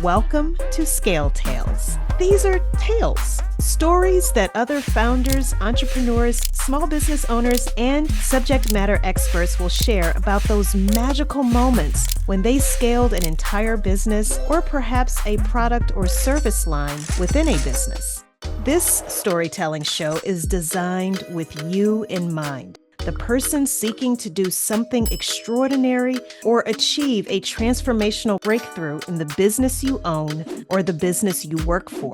Welcome to Scale Tales. These are tales, stories that other founders, entrepreneurs, small business owners, and subject matter experts will share about those magical moments when they scaled an entire business or perhaps a product or service line within a business. This storytelling show is designed with you in mind. The person seeking to do something extraordinary or achieve a transformational breakthrough in the business you own or the business you work for.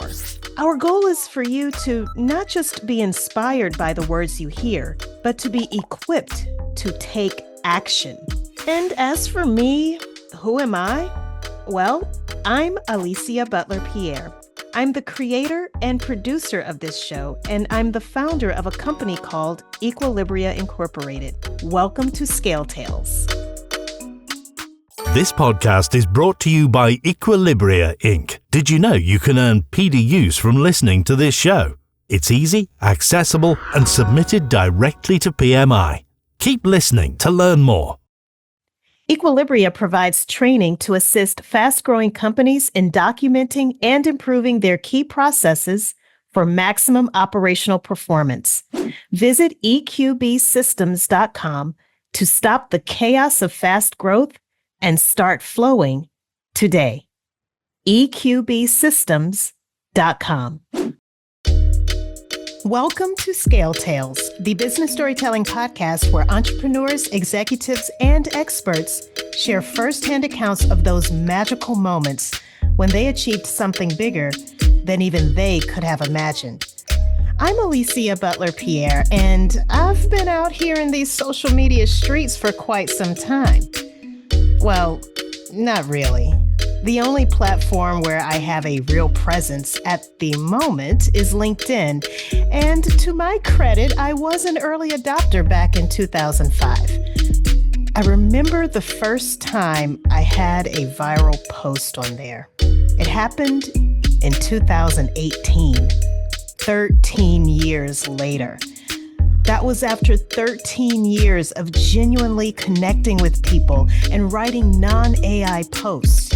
Our goal is for you to not just be inspired by the words you hear, but to be equipped to take action. And as for me, who am I? Well, I'm Alicia Butler-Pierre. I'm the creator and producer of this show, and I'm the founder of a company called Equilibria Incorporated. Welcome to Scale Tales. This podcast is brought to you by Equilibria Inc. Did you know you can earn PDUs from listening to this show? It's easy, accessible, and submitted directly to PMI. Keep listening to learn more. Equilibria provides training to assist fast-growing companies in documenting and improving their key processes for maximum operational performance. Visit eqbsystems.com to stop the chaos of fast growth and start flowing today. eqbsystems.com. Welcome to Scale Tales, the business storytelling podcast where entrepreneurs, executives, and experts share firsthand accounts of those magical moments when they achieved something bigger than even they could have imagined. I'm Alicia Butler-Pierre, and I've been out here in these social media streets for quite some time. Well, not really. The only platform where I have a real presence at the moment is LinkedIn. And to my credit, I was an early adopter back in 2005. I remember the first time I had a viral post on there. It happened in 2018, 13 years later. That was after 13 years of genuinely connecting with people and writing non-AI posts.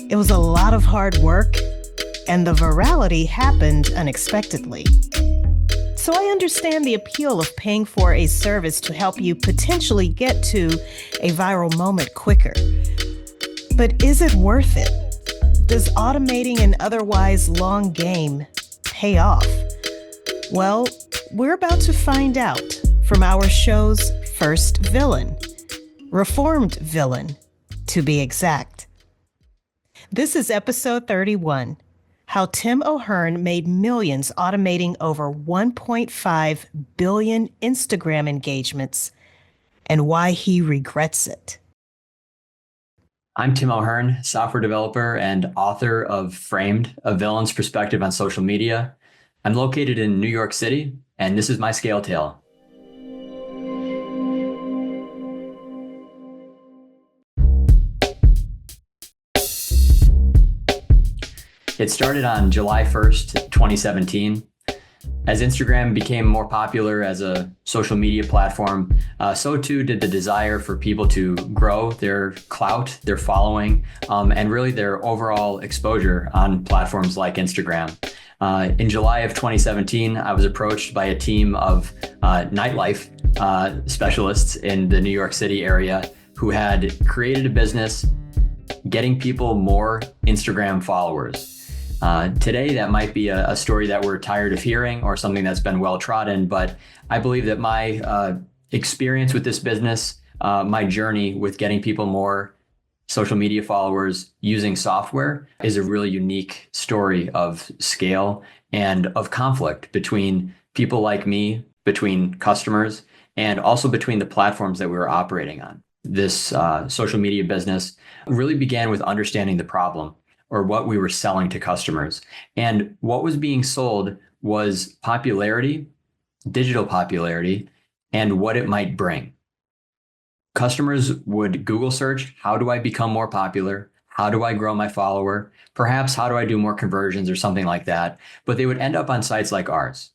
It was a lot of hard work, and the virality happened unexpectedly. So I understand the appeal of paying for a service to help you potentially get to a viral moment quicker. But is it worth it? Does automating an otherwise long game pay off? Well, we're about to find out from our show's first villain, reformed villain, to be exact. This is episode 31, how Tim O'Hearn made millions automating over 1.5 billion Instagram engagements and why he regrets it. I'm Tim O'Hearn, software developer and author of Framed, A Villain's Perspective on Social Media. I'm located in New York City, and this is my scale tale. It started on July 1st, 2017. As Instagram became more popular as a social media platform, so too did the desire for people to grow their clout, their following, and really their overall exposure on platforms like Instagram. In July of 2017, I was approached by a team of nightlife specialists in the New York City area who had created a business getting people more Instagram followers. Today, that might be a story that we're tired of hearing or something that's been well trodden, but I believe that my experience with this business, my journey with getting people more social media followers using software is a really unique story of scale and of conflict between people like me, between customers, and also between the platforms that we were operating on. This social media business really began with understanding the problem, or what we were selling to customers. And what was being sold was popularity, digital popularity, and what it might bring. Customers would Google search, how do I become more popular? How do I grow my follower? Perhaps how do I do more conversions or something like that? But they would end up on sites like ours.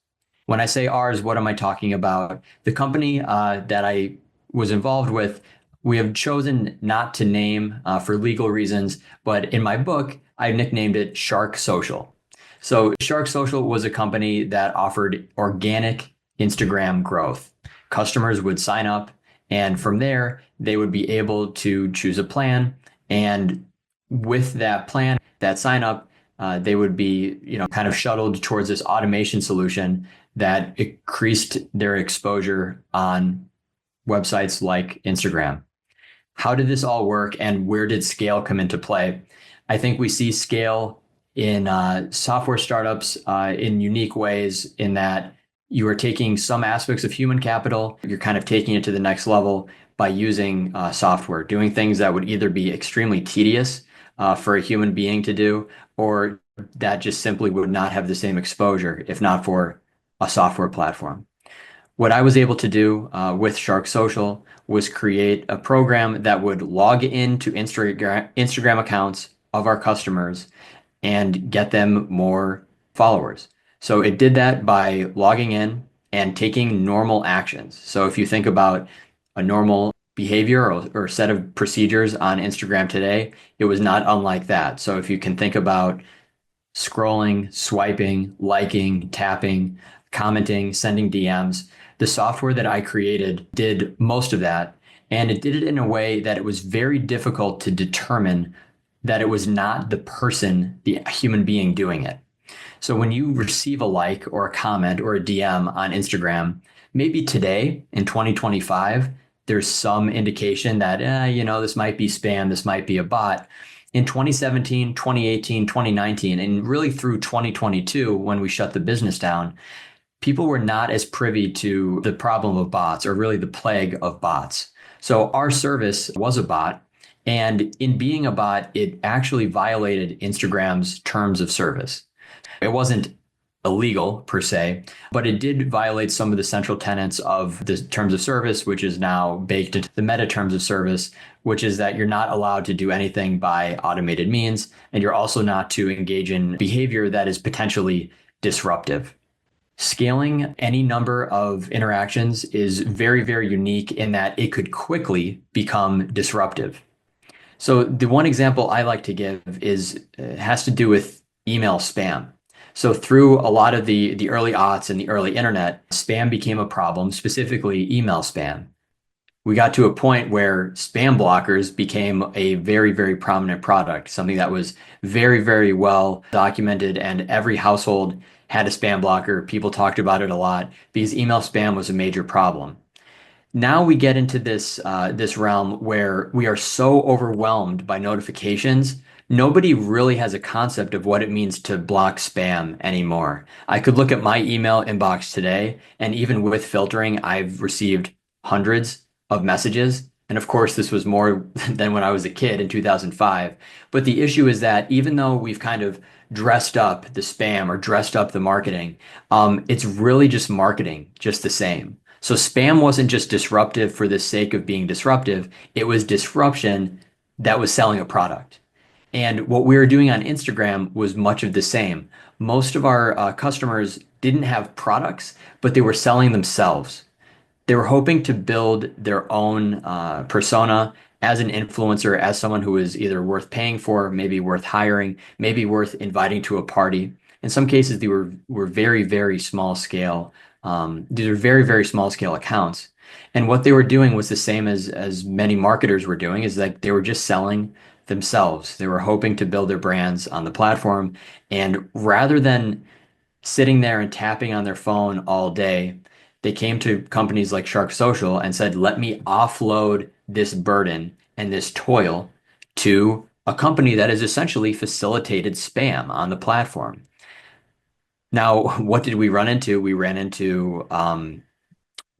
When I say ours, what am I talking about? The company that I was involved with We have chosen not to name for legal reasons, but in my book, I nicknamed it Shark Social. So Shark Social was a company that offered organic Instagram growth. Customers would sign up, and from there, they would be able to choose a plan. And with that plan, that sign up, they would be, kind of shuttled towards this automation solution that increased their exposure on websites like Instagram. How did this all work, and where did scale come into play? I think we see scale in software startups in unique ways, in that you are taking some aspects of human capital, you're kind of taking it to the next level by using software, doing things that would either be extremely tedious for a human being to do, or that just simply would not have the same exposure if not for a software platform. What I was able to do with Shark Social was create a program that would log into Instagram accounts of our customers and get them more followers. So it did that by logging in and taking normal actions. So if you think about a normal behavior or set of procedures on Instagram today, it was not unlike that. So if you can think about scrolling, swiping, liking, tapping, commenting, sending DMs, the software that I created did most of that. And it did it in a way that it was very difficult to determine that it was not the person, the human being doing it. So when you receive a like or a comment or a DM on Instagram, maybe today in 2025, there's some indication that, this might be spam, this might be a bot. In 2017, 2018, 2019, and really through 2022, when we shut the business down, people were not as privy to the problem of bots, or really the plague of bots. So our service was a bot. And in being a bot, it actually violated Instagram's terms of service. It wasn't illegal per se, but it did violate some of the central tenets of the terms of service, which is now baked into the meta terms of service, which is that you're not allowed to do anything by automated means, and you're also not to engage in behavior that is potentially disruptive. Scaling any number of interactions is very, very unique in that it could quickly become disruptive. So the one example I like to give has to do with email spam. So through a lot of the early aughts and the early internet, spam became a problem, specifically email spam. We got to a point where spam blockers became a very, very prominent product, something that was very, very well documented, and every household had a spam blocker. People talked about it a lot because email spam was a major problem. Now we get into this realm where we are so overwhelmed by notifications. Nobody really has a concept of what it means to block spam anymore. I could look at my email inbox today, and even with filtering, I've received hundreds of messages. And of course, this was more than when I was a kid in 2005. But the issue is that even though we've kind of dressed up the spam or dressed up the marketing, it's really just marketing, just the same. So spam wasn't just disruptive for the sake of being disruptive. It was disruption that was selling a product. And what we were doing on Instagram was much of the same. Most of our customers didn't have products, but they were selling themselves. They were hoping to build their own persona as an influencer, as someone who is either worth paying for, maybe worth hiring, maybe worth inviting to a party. In some cases, they were very, very small scale. These are very, very small scale accounts. And what they were doing was the same as many marketers were doing, is that they were just selling themselves. They were hoping to build their brands on the platform. And rather than sitting there and tapping on their phone all day, they came to companies like Shark Social and said, let me offload this burden and this toil to a company that has essentially facilitated spam on the platform. Now, what did we run into? We ran into,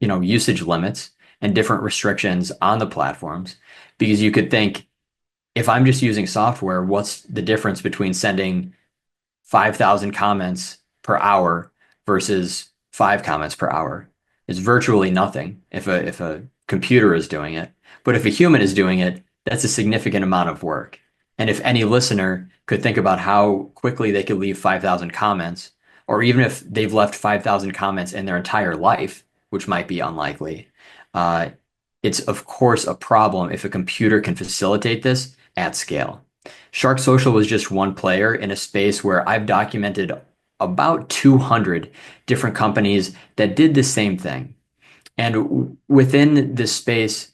usage limits and different restrictions on the platforms, because you could think, if I'm just using software, what's the difference between sending 5,000 comments per hour versus 5 comments per hour? It's virtually nothing if a computer is doing it. But if a human is doing it, that's a significant amount of work. And if any listener could think about how quickly they could leave 5,000 comments, or even if they've left 5,000 comments in their entire life, which might be unlikely, It's, of course, a problem if a computer can facilitate this at scale. Shark Social was just one player in a space where I've documented about 200 different companies that did the same thing. And within this space,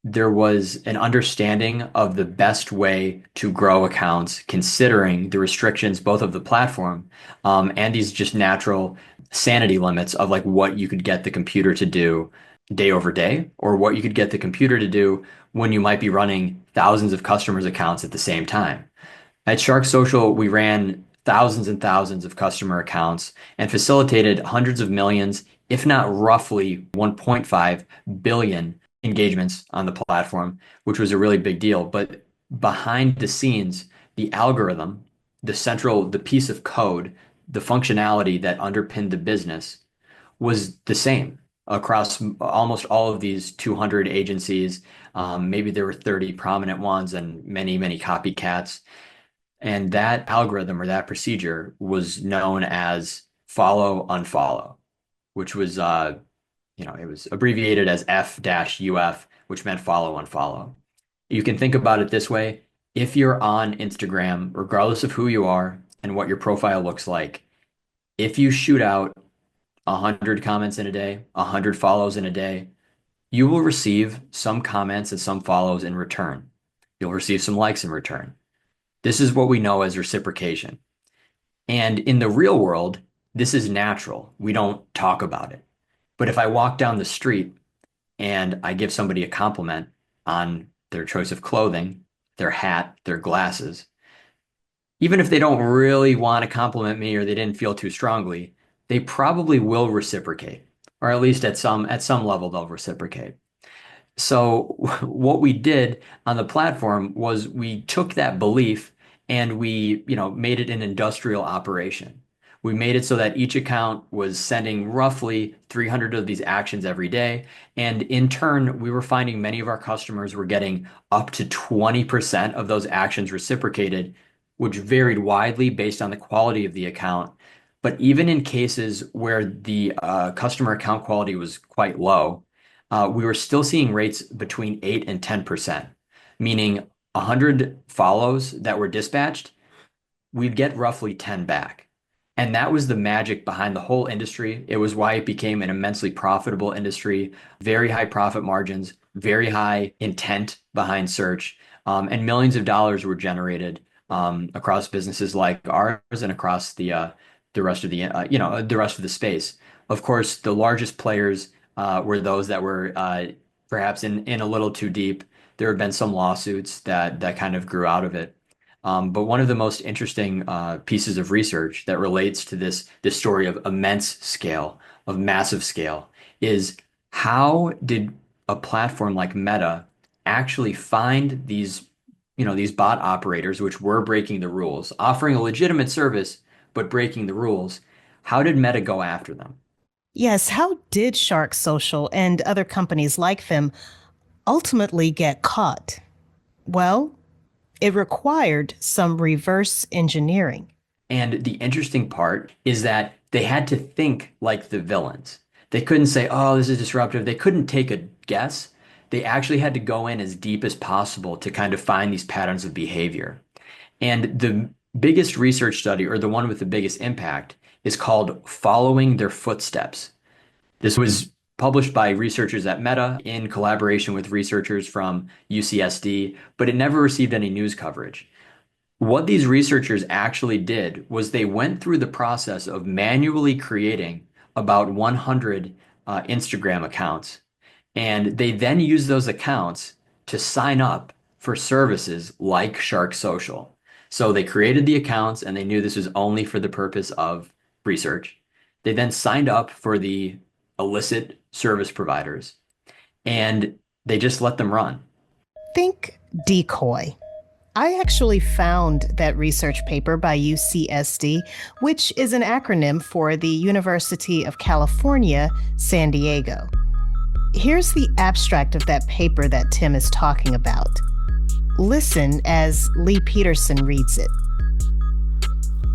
there was an understanding of the best way to grow accounts, considering the restrictions both of the platform and these just natural sanity limits of like what you could get the computer to do day over day, or what you could get the computer to do when you might be running thousands of customers' accounts at the same time. At Shark Social, we ran thousands and thousands of customer accounts and facilitated hundreds of millions, if not roughly 1.5 billion engagements on the platform, which was a really big deal. But behind the scenes, the algorithm, the piece of code, the functionality that underpinned the business was the same across almost all of these 200 agencies. Maybe there were 30 prominent ones and many, many copycats. And that algorithm or that procedure was known as follow unfollow, which was it was abbreviated as F-UF, which meant follow unfollow. You can think about it this way. If you're on Instagram, regardless of who you are and what your profile looks like, if you shoot out 100 comments in a day, 100 follows in a day, you will receive some comments and some follows in return. You'll receive some likes in return. This is what we know as reciprocation. And in the real world, this is natural. We don't talk about it. But if I walk down the street and I give somebody a compliment on their choice of clothing, their hat, their glasses, even if they don't really want to compliment me or they didn't feel too strongly, they probably will reciprocate, or at least at some level they'll reciprocate. So what we did on the platform was we took that belief and we, made it an industrial operation. We made it so that each account was sending roughly 300 of these actions every day. And in turn, we were finding many of our customers were getting up to 20% of those actions reciprocated, which varied widely based on the quality of the account. But even in cases where the customer account quality was quite low, we were still seeing rates between 8 and 10%, meaning 100 follows that were dispatched, we'd get roughly 10 back. And that was the magic behind the whole industry. It was why it became an immensely profitable industry, very high profit margins, very high intent behind search, and millions of dollars were generated across businesses like ours and across the rest of the rest of the space. Of course, the largest players were those that were perhaps in a little too deep. There have been some lawsuits that kind of grew out of it. But one of the most interesting pieces of research that relates to this story of immense scale, of massive scale, is how did a platform like Meta actually find these bot operators, which were breaking the rules, offering a legitimate service, but breaking the rules? How did Meta go after them? Yes, how did Shark Social and other companies like them ultimately get caught? Well, it required some reverse engineering. And the interesting part is that they had to think like the villains. They couldn't say, oh, this is disruptive. They couldn't take a guess. They actually had to go in as deep as possible to kind of find these patterns of behavior. And the biggest research study, or the one with the biggest impact, is called Following Their Footsteps. This was published by researchers at Meta in collaboration with researchers from UCSD, but it never received any news coverage. What these researchers actually did was they went through the process of manually creating about 100 Instagram accounts, and they then used those accounts to sign up for services like Shark Social. So they created the accounts and they knew this was only for the purpose of research. They then signed up for the illicit service providers and they just let them run. Think decoy. I actually found that research paper by UCSD, which is an acronym for the University of California, San Diego. Here's the abstract of that paper that Tim is talking about. Listen as Lee Peterson reads it.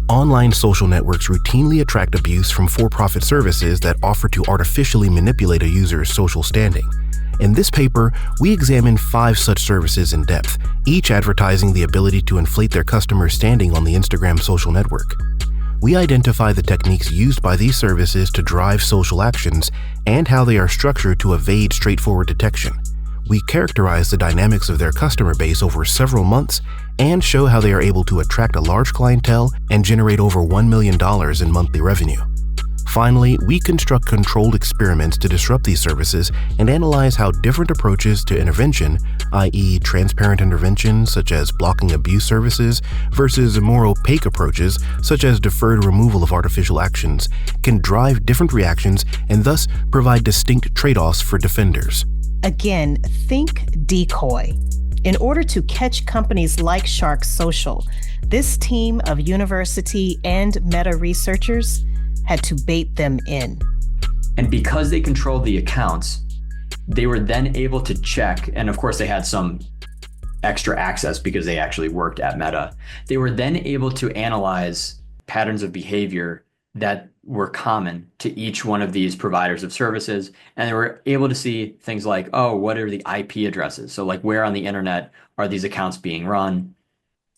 Online social networks routinely attract abuse from for-profit services that offer to artificially manipulate a user's social standing. In this paper, we examine 5 such services in depth, each advertising the ability to inflate their customers' standing on the Instagram social network. We identify the techniques used by these services to drive social actions and how they are structured to evade straightforward detection. We characterize the dynamics of their customer base over several months and show how they are able to attract a large clientele and generate over $1 million in monthly revenue. Finally, we construct controlled experiments to disrupt these services and analyze how different approaches to intervention, i.e. transparent intervention such as blocking abuse services versus more opaque approaches such as deferred removal of artificial actions, can drive different reactions and thus provide distinct trade-offs for defenders. Again, think decoy. In order to catch companies like Shark Social, this team of university and meta researchers had to bait them in. And because they controlled the accounts, they were then able to check, and of course they had some extra access because they actually worked at Meta. They were then able to analyze patterns of behavior that were common to each one of these providers of services. And they were able to see things like, oh, what are the IP addresses? So like where on the internet are these accounts being run?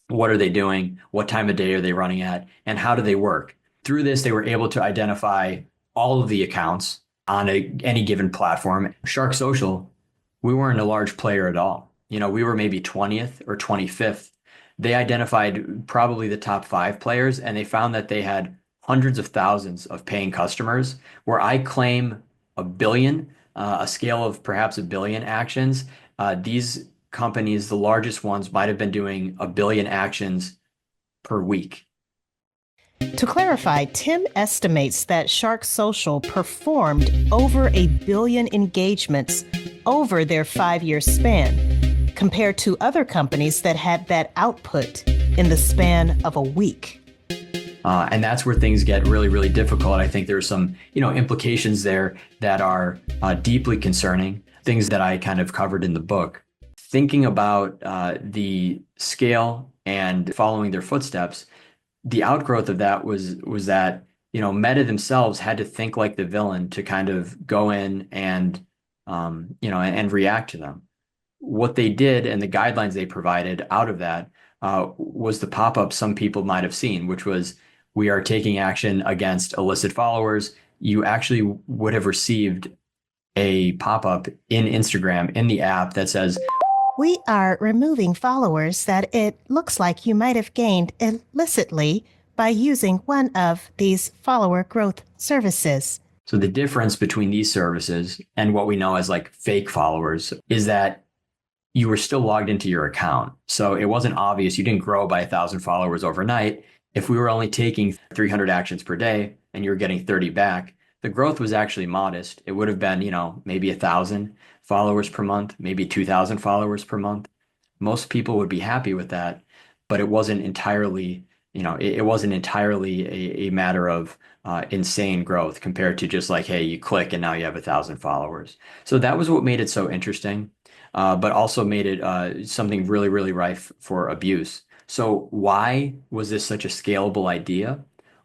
What are they doing? What time of day are they running at? And how do they work? Through this, they were able to identify all of the accounts on any given platform. Shark Social, we weren't a large player at all. We were maybe 20th or 25th. They identified probably the top 5 players, and they found that they had hundreds of thousands of paying customers. Where I claim a billion, a scale of perhaps a billion actions, these companies, the largest ones, might have been doing a billion actions per week. To clarify, Tim estimates that Shark Social performed over 1 billion engagements over their 5-year span, compared to other companies that had that output in the span of a week. And that's where things get really, really difficult. I think there's some, implications there that are deeply concerning, things that I kind of covered in the book. Thinking about the scale and following their footsteps, the outgrowth of that was that, Meta themselves had to think like the villain to kind of go in and, and react to them. What they did and the guidelines they provided out of that was the pop-up some people might have seen, which was, we are taking action against illicit followers. You actually would have received a pop-up in Instagram in the app that says, we are removing followers that it looks like you might have gained illicitly by using one of these follower growth services. So the difference between these services and what we know as like fake followers is that you were still logged into your account. So it wasn't obvious. You didn't grow by 1,000 followers overnight. If we were only taking 300 actions per day and you were getting 30 back, the growth was actually modest. It would have been, maybe 1,000 followers per month, maybe 2,000 followers per month. Most people would be happy with that, but it wasn't entirely, it wasn't entirely a matter of insane growth compared to just like, hey, you click and now you have 1,000 followers. So that was what made it so interesting, but also made it something really, really rife for abuse. So why was this such a scalable idea?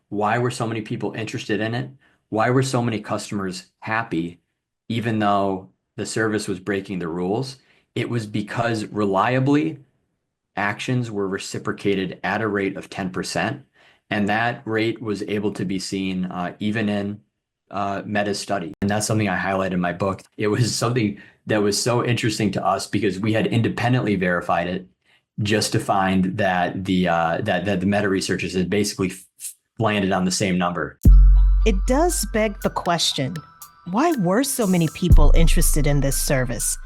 Why were so many people interested in it? Why were so many customers happy, even though the service was breaking the rules? It was because reliably actions were reciprocated at a rate of 10%. And that rate was able to be seen even in Meta's study. And that's something I highlight in my book. It was something that was so interesting to us because we had independently verified it just to find that the Meta researchers had basically landed on the same number. It does beg the question, why were so many people interested in this service?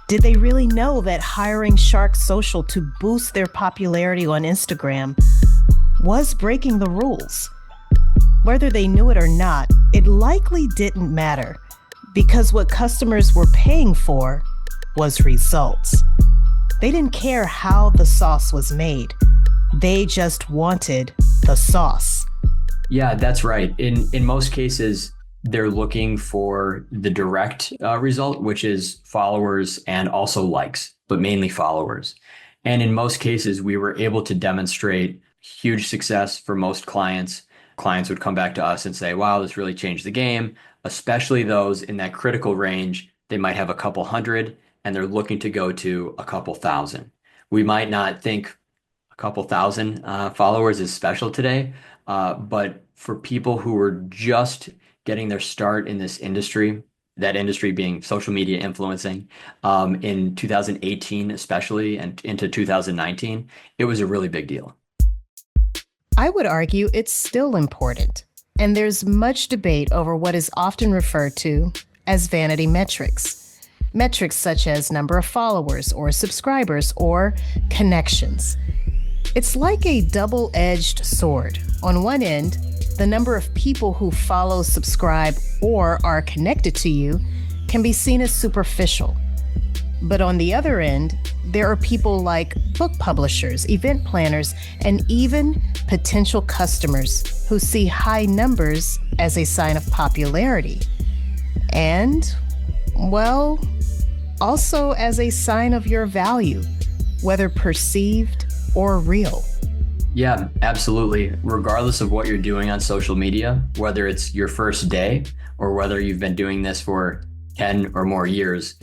Did they really know that hiring Shark Social to boost their popularity on Instagram was breaking the rules? Whether they knew it or not, it likely didn't matter because what customers were paying for was results. They didn't care how the sauce was made. They just wanted the sauce. Yeah, that's right. In most cases, they're looking for the direct result, which is followers and also likes, but mainly followers. And in most cases, we were able to demonstrate huge success for most clients. Clients would come back to us and say, wow, this really changed the game, especially those in that critical range they might have a couple hundred, and they're looking to go to a couple thousand. We might not think a couple thousand followers is special today, but for people who are just getting their start in this industry, that industry being social media influencing, in 2018 especially and into 2019, it was a really big deal. I would argue it's still important, and there's much debate over what is often referred to as vanity metrics. Metrics such as number of followers or subscribers or connections. It's like a double-edged sword. On one end, the number of people who follow, subscribe, or are connected to you can be seen as superficial. But on the other end, there are people like book publishers, event planners, and even potential customers who see high numbers as a sign of popularity. And, well, also as a sign of your value, whether perceived or real. Yeah, absolutely. Regardless of what you're doing on social media, whether it's your first day or whether you've been doing this for 10 or more years,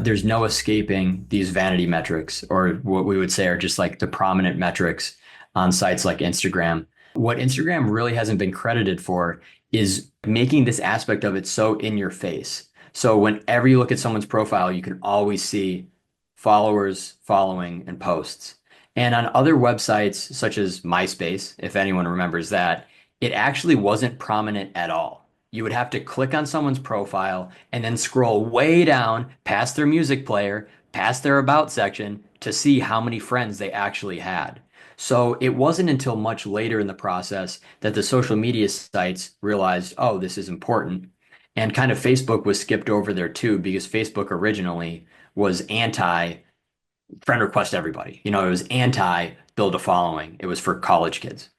there's no escaping these vanity metrics, or what we would say are just like the prominent metrics on sites like Instagram. What Instagram really hasn't been credited for is making this aspect of it so in your face. So whenever you look at someone's profile, you can always see followers, following, and posts. And on other websites, such as MySpace, if anyone remembers that, it actually wasn't prominent at all. You would have to click on someone's profile and then scroll way down past their music player, past their about section to see how many friends they actually had. So it wasn't until much later in the process that the social media sites realized, oh, this is important. And kind of Facebook was skipped over there too, because Facebook originally was anti friend request everybody. It was anti build a following. It was for college kids.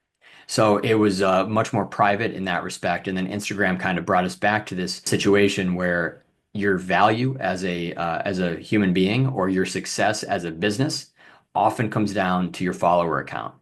So it was much more private in that respect. And then Instagram kind of brought us back to this situation where your value as a human being or your success as a business often comes down to your follower account.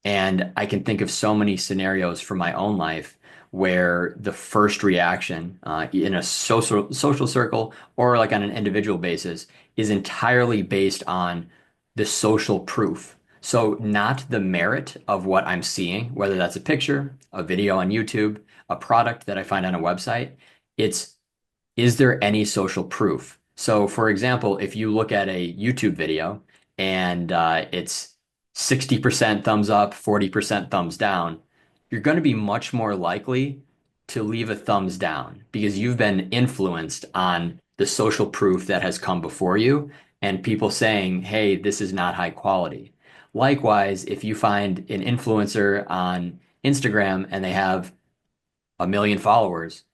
And I can think of so many scenarios from my own life where the first reaction in a social circle or like on an individual basis is entirely based on the social proof. So not the merit of what I'm seeing, whether that's a picture, a video on YouTube, a product that I find on a website. It's, is there any social proof? So for example, if you look at a YouTube video and it's 60% thumbs up, 40% thumbs down, you're going to be much more likely to leave a thumbs down because you've been influenced on the social proof that has come before you and people saying, hey, this is not high quality. Likewise, if you find an influencer on Instagram and they have 1 million followers,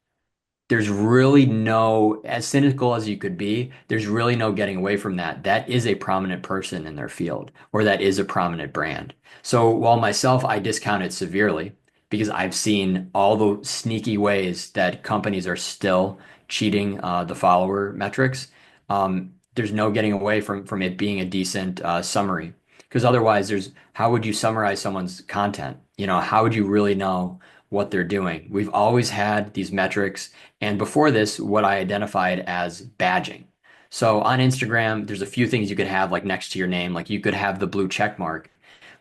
there's really no, as cynical as you could be, there's really no getting away from that. That is a prominent person in their field, or that is a prominent brand. So while myself, I discount it severely because I've seen all the sneaky ways that companies are still cheating the follower metrics, there's no getting away from it being a decent summary. Because otherwise, how would you summarize someone's content? How would you really know what they're doing? We've always had these metrics. And before this, what I identified as badging. So on Instagram, there's a few things you could have like next to your name, like you could have the blue check mark.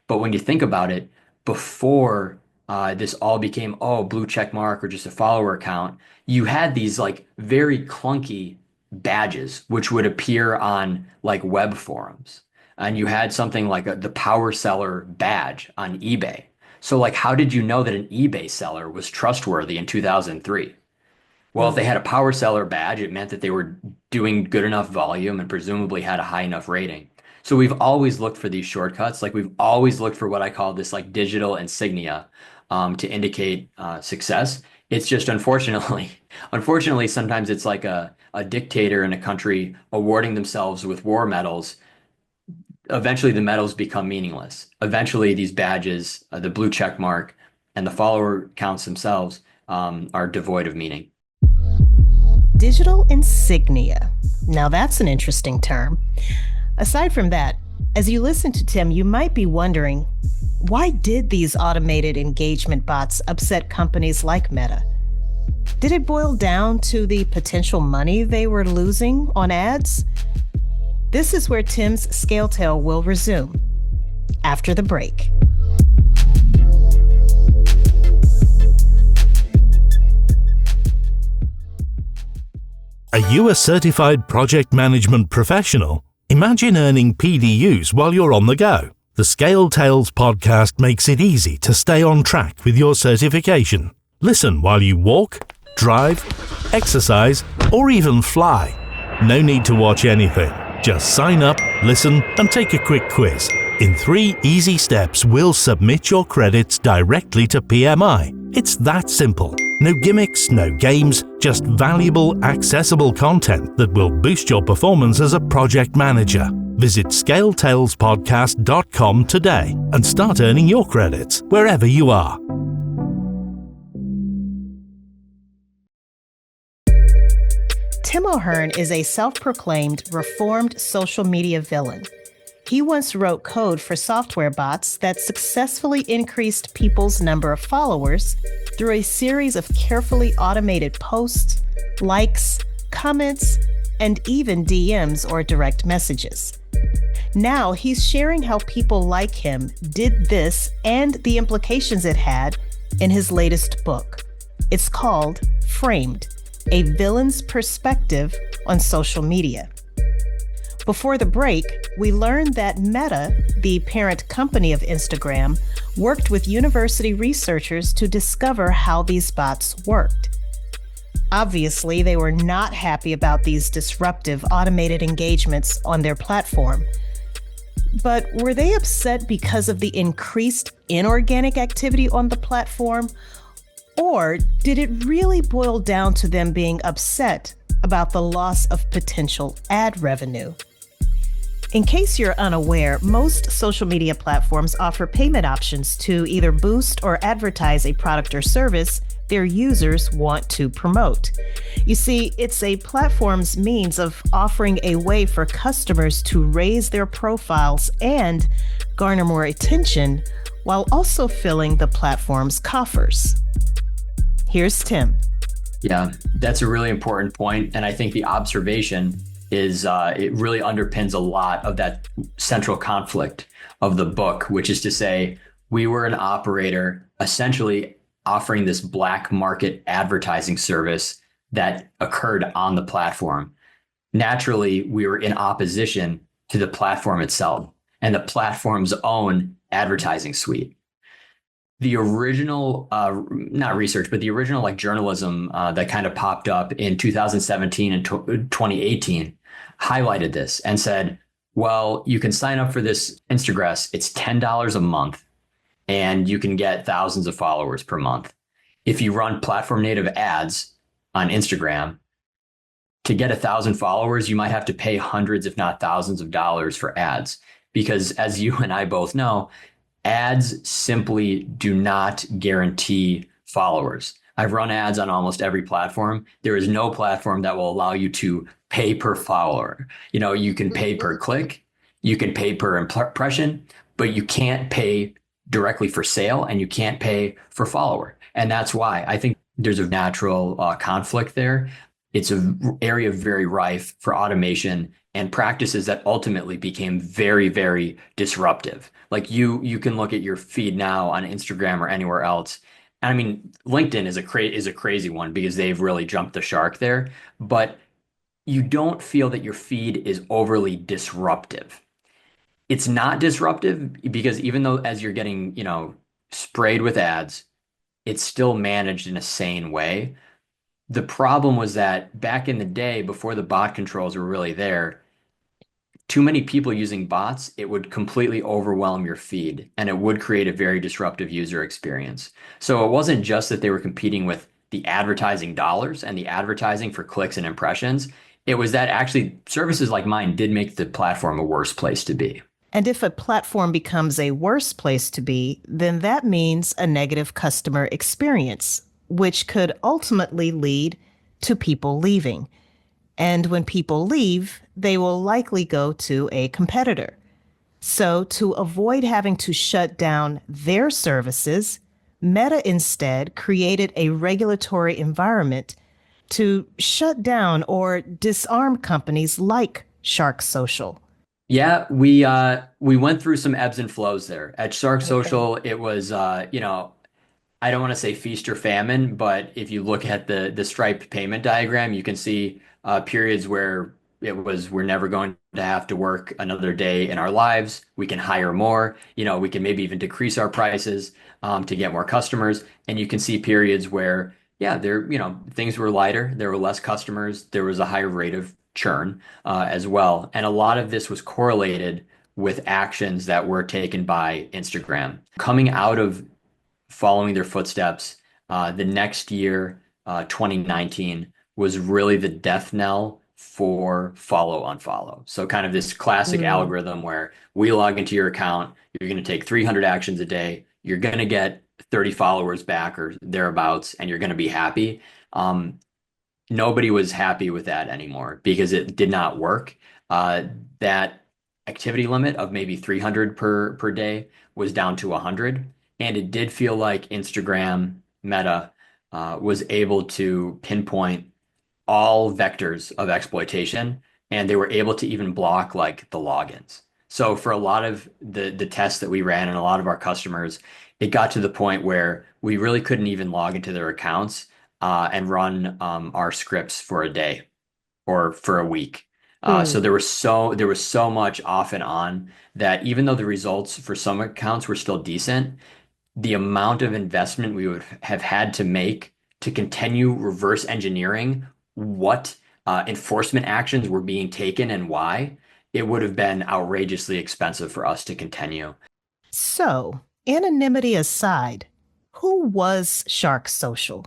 But when you think about it, before this all became, blue check mark or just a follower account, you had these like very clunky badges, which would appear on like web forums. And you had something like the power seller badge on eBay. So like, how did you know that an eBay seller was trustworthy in 2003? Well, if they had a power seller badge, it meant that they were doing good enough volume and presumably had a high enough rating. So we've always looked for these shortcuts. Like we've always looked for what I call this like digital insignia to indicate success. It's just unfortunately, sometimes it's like a dictator in a country awarding themselves with war medals. Eventually the medals become meaningless. Eventually these badges, the blue check mark and the follower counts themselves are devoid of meaning. Digital insignia. Now that's an interesting term. Aside from that, as you listen to Tim, you might be wondering, why did these automated engagement bots upset companies like Meta? Did it boil down to the potential money they were losing on ads? This is where Tim's Scale Tale will resume after the break. Are you a certified project management professional? Imagine earning PDUs while you're on the go. The Scale Tales podcast makes it easy to stay on track with your certification. Listen while you walk, drive, exercise, or even fly. No need to watch anything. Just sign up, listen, and take a quick quiz. In 3 easy steps, we'll submit your credits directly to PMI. It's that simple. No gimmicks, no games, just valuable, accessible content that will boost your performance as a project manager. Visit scaleTalesPodcast.com today and start earning your credits wherever you are. Tim O'Hearn is a self-proclaimed reformed social media villain. He once wrote code for software bots that successfully increased people's number of followers through a series of carefully automated posts, likes, comments, and even DMs or direct messages. Now he's sharing how people like him did this and the implications it had in his latest book. It's called Framed: A Villain's Perspective on Social Media. Before the break, we learned that Meta, the parent company of Instagram, worked with university researchers to discover how these bots worked. Obviously, they were not happy about these disruptive automated engagements on their platform. But were they upset because of the increased inorganic activity on the platform? Or did it really boil down to them being upset about the loss of potential ad revenue? In case you're unaware, most social media platforms offer payment options to either boost or advertise a product or service their users want to promote. You see, it's a platform's means of offering a way for customers to raise their profiles and garner more attention while also filling the platform's coffers. Here's Tim. Yeah, that's a really important point. And I think the observation is it really underpins a lot of that central conflict of the book, which is to say, we were an operator essentially offering this black market advertising service that occurred on the platform. Naturally, we were in opposition to the platform itself and the platform's own advertising suite. The original, not research, but the original like journalism that kind of popped up in 2017 and 2018 highlighted this and said, well, you can sign up for this Instagram. It's $10 a month and you can get thousands of followers per month. If you run platform native ads on Instagram, to get 1,000 followers, you might have to pay hundreds, if not thousands of dollars for ads. Because as you and I both know, ads simply do not guarantee followers. I've run ads on almost every platform. There is no platform that will allow you to pay per follower. You know, you can pay per click, you can pay per impression, but you can't pay directly for sale and you can't pay for follower. And that's why I think there's a natural conflict there. It's an area very rife for automation and practices that ultimately became very, very disruptive. Like you can look at your feed now on Instagram or anywhere else. And I mean, LinkedIn is a crazy one because they've really jumped the shark there. But you don't feel that your feed is overly disruptive. It's not disruptive because even though as you're getting, sprayed with ads, it's still managed in a sane way. The problem was that back in the day, before the bot controls were really there, too many people using bots, it would completely overwhelm your feed and it would create a very disruptive user experience. So it wasn't just that they were competing with the advertising dollars and the advertising for clicks and impressions. It was that actually services like mine did make the platform a worse place to be. And if a platform becomes a worse place to be, then that means a negative customer experience, which could ultimately lead to people leaving. And when people leave, they will likely go to a competitor. So to avoid having to shut down their services, Meta instead created a regulatory environment to shut down or disarm companies like Shark Social. Yeah, we went through some ebbs and flows there. At Shark Okay. Social, it was I don't want to say feast or famine, but if you look at the Stripe payment diagram, you can see periods where it was we're never going to have to work another day in our lives. We can hire more. We can maybe even decrease our prices to get more customers. And you can see periods where, yeah, things were lighter. There were less customers. There was a higher rate of churn as well. And a lot of this was correlated with actions that were taken by Instagram. Coming out of following their footsteps. The next year, 2019, was really the death knell for follow unfollow. So kind of this classic Mm. algorithm where we log into your account, you're going to take 300 actions a day, you're going to get 30 followers back or thereabouts, and you're going to be happy. Um, Nobody was happy with that anymore because it did not work. That activity limit of maybe 300 per day was down to 100, and it did feel like Instagram Meta was able to pinpoint all vectors of exploitation, and they were able to even block like the logins. So for a lot of the tests that we ran and a lot of our customers, it got to the point where we really couldn't even log into their accounts and run our scripts for a day or for a week. So Hmm. there was so much off and on that even though the results for some accounts were still decent, the amount of investment we would have had to make to continue reverse engineering what enforcement actions were being taken and why, it would have been outrageously expensive for us to continue. So, anonymity aside, who was Shark Social?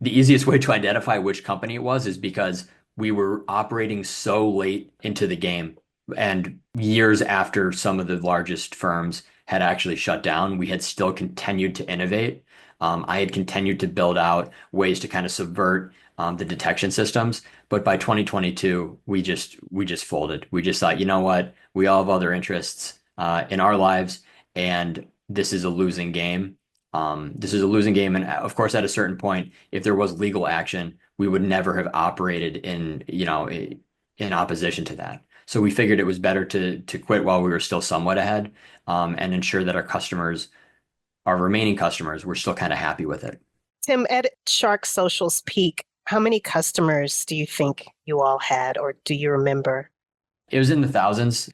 The easiest way to identify which company it was is because we were operating so late into the game and years after some of the largest firms had actually shut down, we had still continued to innovate. I had continued to build out ways to kind of subvert the detection systems, but by 2022, we just folded. We just thought, you know what? We all have other interests in our lives, and this is a losing game. This is a losing game, and of course, at a certain point, if there was legal action, we would never have operated in opposition to that. So we figured it was better to quit while we were still somewhat ahead, and ensure that our remaining customers, were still kind of happy with it. Tim, at Shark Social's peak, how many customers do you think you all had, or do you remember? It was in the thousands.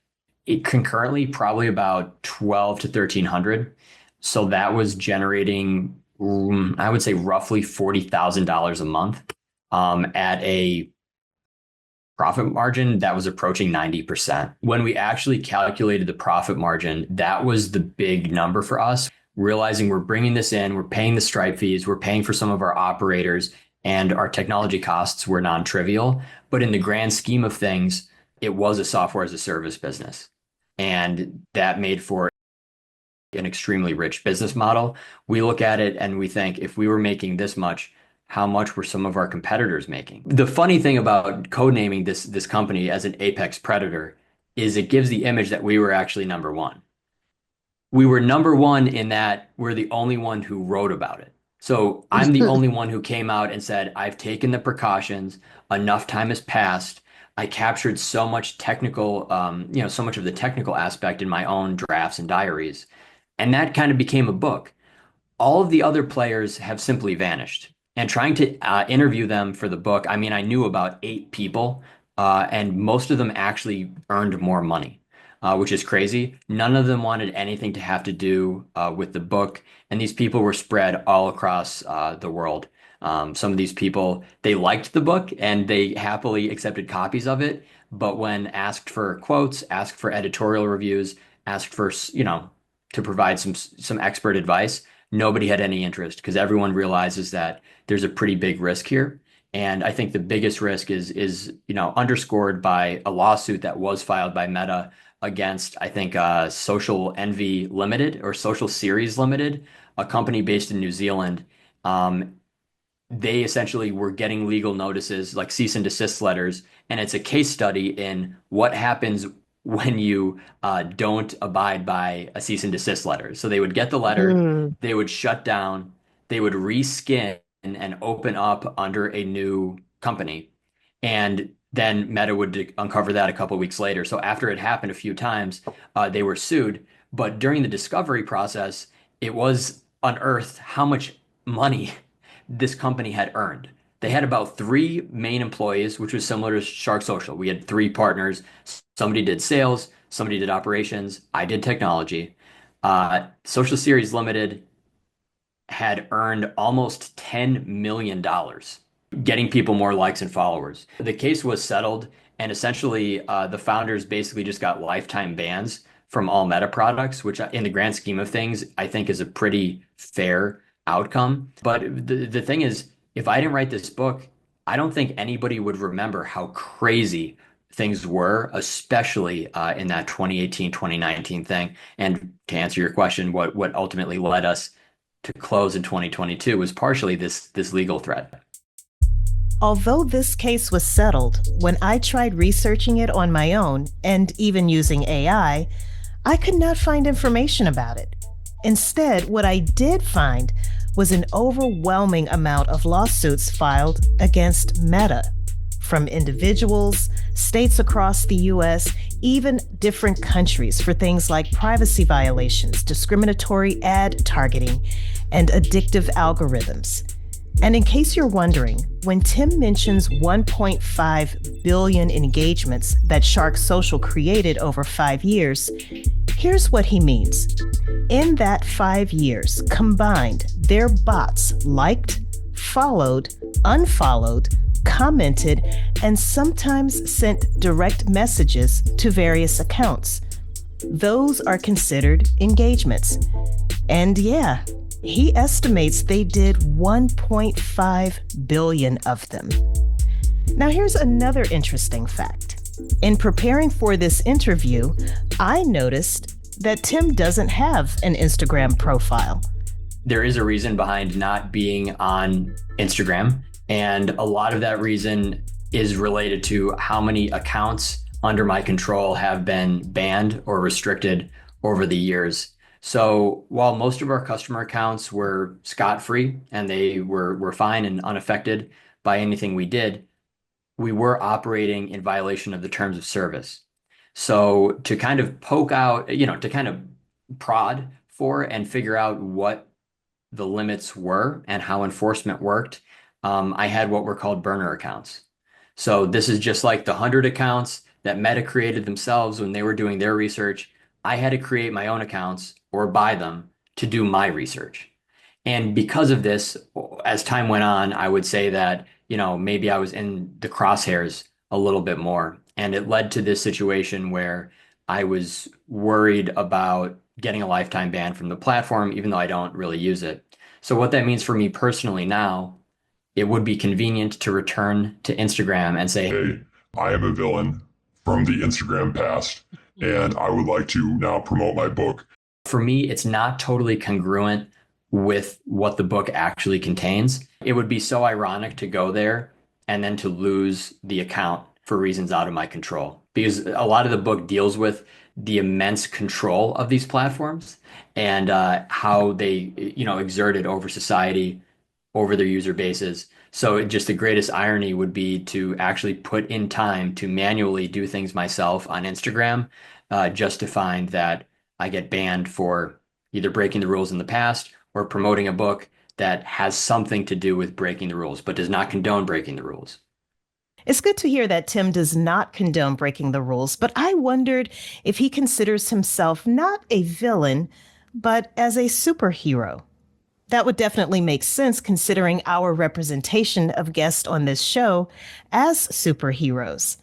It concurrently probably about 12 to 1300. So that was generating, I would say roughly $40,000 a month, at a profit margin that was approaching 90%. When we actually calculated the profit margin, that was the big number for us, realizing we're bringing this in, we're paying the Stripe fees, we're paying for some of our operators, and our technology costs were non-trivial. But in the grand scheme of things, it was a software as a service business. And that made for an extremely rich business model. We look at it and we think if we were making this much, how much were some of our competitors making? The funny thing about codenaming this company as an apex predator is it gives the image that we were actually number one. We were number one in that we're the only one who wrote about it. So I'm the only one who came out and said, I've taken the precautions, enough time has passed. I captured so much so much of the technical aspect in my own drafts and diaries. And that kind of became a book. All of the other players have simply vanished. And trying to interview them for the book, I mean, I knew about 8 people, and most of them actually earned more money, which is crazy. None of them wanted anything to have to do with the book, and these people were spread all across the world. Some of these people, they liked the book and they happily accepted copies of it, but when asked for quotes, asked for editorial reviews, asked for, to provide some expert advice, nobody had any interest because everyone realizes that there's a pretty big risk here. And I think the biggest risk is underscored by a lawsuit that was filed by Meta against, I think, Social Envy Limited or Social Series Limited, a company based in New Zealand. They essentially were getting legal notices, like cease and desist letters, and it's a case study in what happens when you don't abide by a cease and desist letter. So they would get the letter, Mm. they would shut down, they would reskin and open up under a new company. And then Meta would uncover that a couple of weeks later. So after it happened a few times, they were sued. But during the discovery process, it was unearthed how much money this company had earned. They had about three main employees, which was similar to Shark Social. We had three partners. Somebody did sales, somebody did operations, I did technology. Social Series Limited had earned almost $10 million getting people more likes and followers. The case was settled, and essentially the founders basically just got lifetime bans from all Meta products, which in the grand scheme of things, I think is a pretty fair outcome. But the thing is, if I didn't write this book, I don't think anybody would remember how crazy things were, especially in that 2018, 2019 thing. And to answer your question, what ultimately led us to close in 2022 was partially this legal threat. Although this case was settled, when I tried researching it on my own and even using AI, I could not find information about it. Instead, what I did find was an overwhelming amount of lawsuits filed against Meta from individuals, states across the US, even different countries for things like privacy violations, discriminatory ad targeting, and addictive algorithms. And in case you're wondering, when Tim mentions 1.5 billion engagements that Shark Social created over 5 years, here's what he means. In that 5 years, combined, their bots liked, followed, unfollowed, commented, and sometimes sent direct messages to various accounts. Those are considered engagements. And yeah, he estimates they did 1.5 billion of them. Now, here's another interesting fact. In preparing for this interview, I noticed that Tim doesn't have an Instagram profile. There is a reason behind not being on Instagram, and a lot of that reason is related to how many accounts under my control have been banned or restricted over the years. So while most of our customer accounts were scot-free and they were fine and unaffected by anything we did, we were operating in violation of the terms of service. So to kind of poke out, to kind of prod for and figure out what the limits were and how enforcement worked, I had what were called burner accounts. So this is just like the 100 accounts that Meta created themselves when they were doing their research. I had to create my own accounts or buy them to do my research. And because of this, as time went on, I would say that, maybe I was in the crosshairs a little bit more. And it led to this situation where I was worried about getting a lifetime ban from the platform, even though I don't really use it. So what that means for me personally now, it would be convenient to return to Instagram and say, hey, I am a villain from the Instagram past, and I would like to now promote my book. For me, it's not totally congruent with what the book actually contains. It would be so ironic to go there and then to lose the account for reasons out of my control, because a lot of the book deals with the immense control of these platforms and how they, exerted over society, over their user bases. So just the greatest irony would be to actually put in time to manually do things myself on Instagram, just to find that I get banned for either breaking the rules in the past or promoting a book that has something to do with breaking the rules, but does not condone breaking the rules. It's good to hear that Tim does not condone breaking the rules, but I wondered if he considers himself not a villain, but as a superhero. That would definitely make sense considering our representation of guests on this show as superheroes.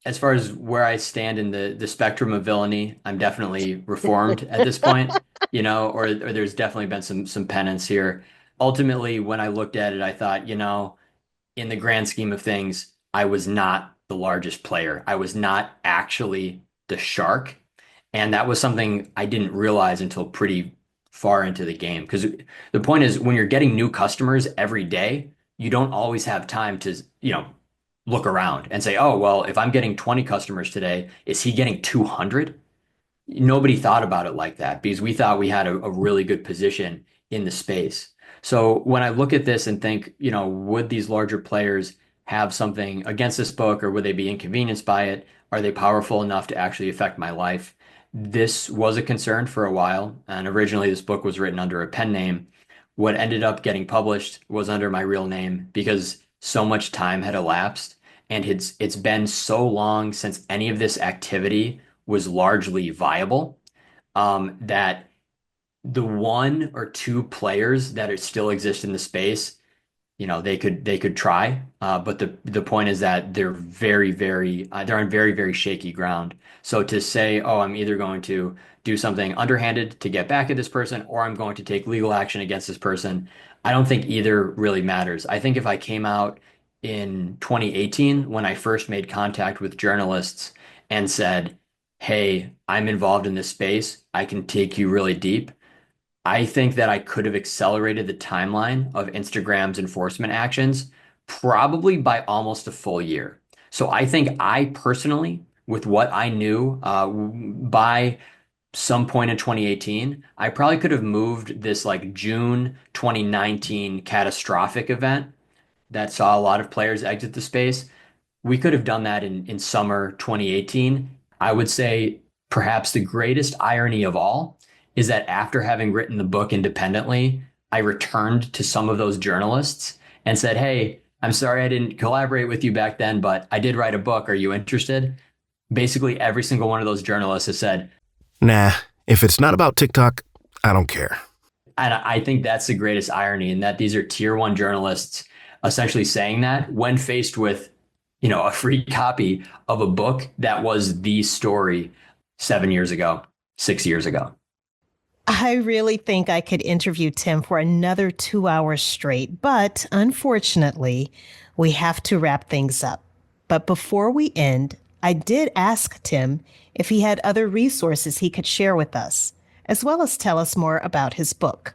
As far as where I stand in the spectrum of villainy, I'm definitely reformed at this point, or there's definitely been some penance here. Ultimately, when I looked at it, I thought, in the grand scheme of things, I was not the largest player. I was not actually the shark. And that was something I didn't realize until pretty far into the game. Because the point is, when you're getting new customers every day, you don't always have time to, look around and say, oh, well, if I'm getting 20 customers today, is he getting 200? Nobody thought about it like that because we thought we had a really good position in the space. So when I look at this and think, would these larger players have something against this book, or would they be inconvenienced by it? Are they powerful enough to actually affect my life? This was a concern for a while, and originally this book was written under a pen name. What ended up getting published was under my real name because so much time had elapsed, and it's been so long since any of this activity was largely viable, that the one or two players that still exist in the space, they could try, but the point is that they're they're on very, very shaky ground. So to say, oh, I'm either going to do something underhanded to get back at this person, or I'm going to take legal action against this person, I don't think either really matters. I think if I came out in 2018 when I first made contact with journalists and said, hey, I'm involved in this space, I can take you really deep, I think that I could have accelerated the timeline of Instagram's enforcement actions probably by almost a full year. So I think I personally, with what I knew, by some point in 2018, I probably could have moved this like June 2019 catastrophic event that saw a lot of players exit the space. We could have done that in summer 2018. I would say perhaps the greatest irony of all is that after having written the book independently, I returned to some of those journalists and said, hey, I'm sorry I didn't collaborate with you back then, but I did write a book. Are you interested? Basically, every single one of those journalists has said, nah, if it's not about TikTok, I don't care. and I think that's the greatest irony, in that these are tier one journalists essentially saying that when faced with, a free copy of a book that was the story 7 years ago, 6 years ago. I really think I could interview Tim for another 2 hours straight, but unfortunately, we have to wrap things up. But before we end, I did ask Tim if he had other resources he could share with us, as well as tell us more about his book.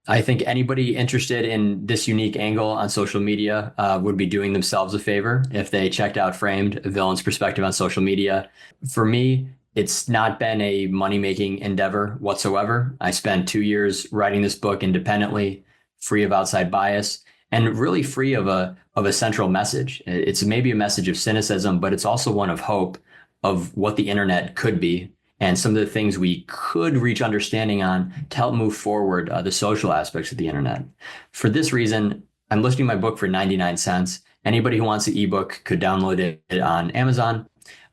I think anybody interested in this unique angle on social media would be doing themselves a favor if they checked out Framed, a villain's perspective on social media. For me, it's not been a money-making endeavor whatsoever. I spent 2 years writing this book independently, free of outside bias, and really free of a central message. It's maybe a message of cynicism, but it's also one of hope of what the internet could be and some of the things we could reach understanding on to help move forward the social aspects of the internet. For this reason, I'm listing my book for 99 cents. Anybody who wants the ebook could download it on Amazon.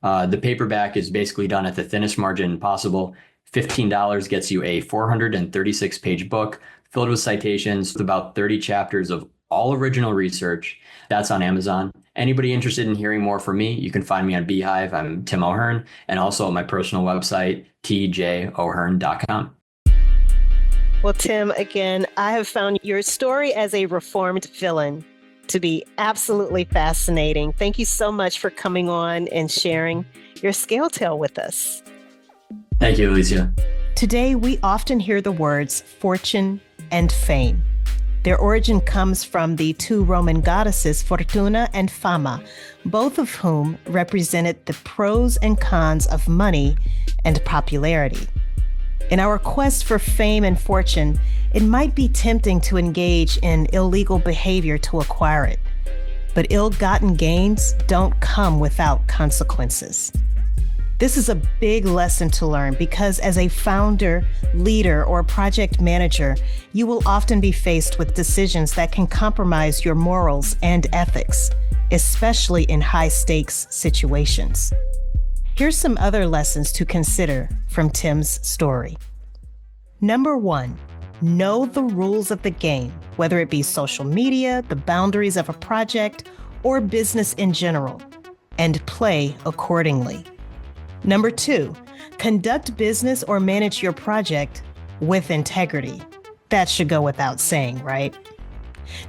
The paperback is basically done at the thinnest margin possible. $15 gets you a 436-page book filled with citations, with about 30 chapters of all original research. That's on Amazon. Anybody interested in hearing more from me, you can find me on Beehive. I'm Tim O'Hearn, and also on my personal website, tjohearn.com. Well, Tim, again, I have found your story as a reformed villain to be absolutely fascinating. Thank you so much for coming on and sharing your scale tale with us. Thank you, Alicia. Today, we often hear the words fortune and fame. Their origin comes from the two Roman goddesses, Fortuna and Fama, both of whom represented the pros and cons of money and popularity. In our quest for fame and fortune, it might be tempting to engage in illegal behavior to acquire it. But ill-gotten gains don't come without consequences. This is a big lesson to learn because as a founder, leader, or project manager, you will often be faced with decisions that can compromise your morals and ethics, especially in high-stakes situations. Here's some other lessons to consider from Tim's story. Number 1, know the rules of the game, whether it be social media, the boundaries of a project, or business in general, and play accordingly. Number 2, conduct business or manage your project with integrity. That should go without saying, right?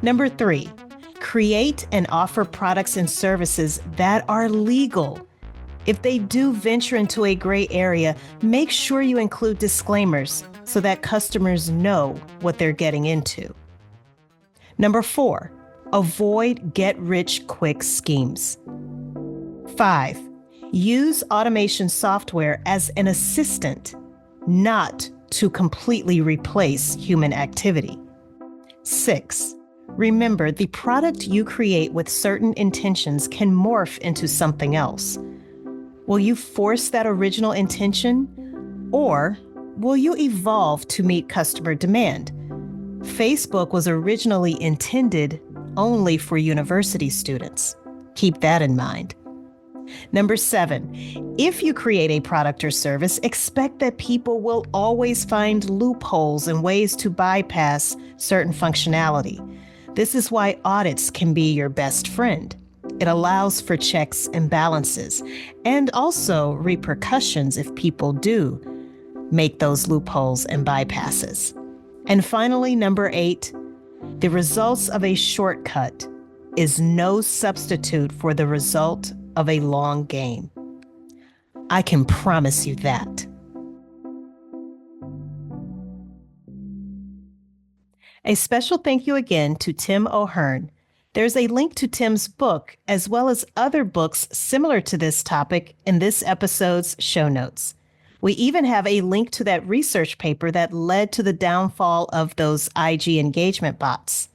Number 3, create and offer products and services that are legal. If they do venture into a gray area, make sure you include disclaimers so that customers know what they're getting into. Number 4, avoid get-rich-quick schemes. 5, use automation software as an assistant, not to completely replace human activity. 6. Remember, the product you create with certain intentions can morph into something else. Will you force that original intention, or will you evolve to meet customer demand? Facebook was originally intended only for university students. Keep that in mind. Number 7, if you create a product or service, expect that people will always find loopholes and ways to bypass certain functionality. This is why audits can be your best friend. It allows for checks and balances, and also repercussions if people do make those loopholes and bypasses. And finally, number 8, the results of a shortcut is no substitute for the result of a long game. I can promise you that. A special thank you again to Tim O'Hearn. There's a link to Tim's book, as well as other books similar to this topic, in this episode's show notes. We even have a link to that research paper that led to the downfall of those IG engagement bots.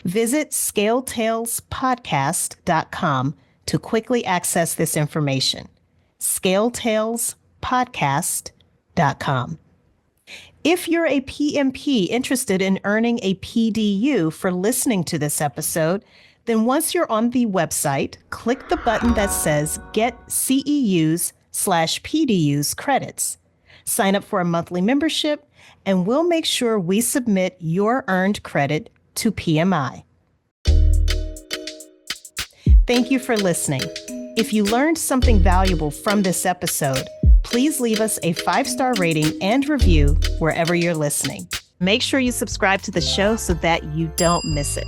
Visit ScaleTalesPodcast.com to quickly access this information. ScaleTalesPodcast.com. If you're a PMP interested in earning a PDU for listening to this episode, then once you're on the website, click the button that says Get CEUs/PDUs credits. Sign up for a monthly membership, and we'll make sure we submit your earned credit to PMI. Thank you for listening. If you learned something valuable from this episode, please leave us a 5-star rating and review wherever you're listening. Make sure you subscribe to the show so that you don't miss it.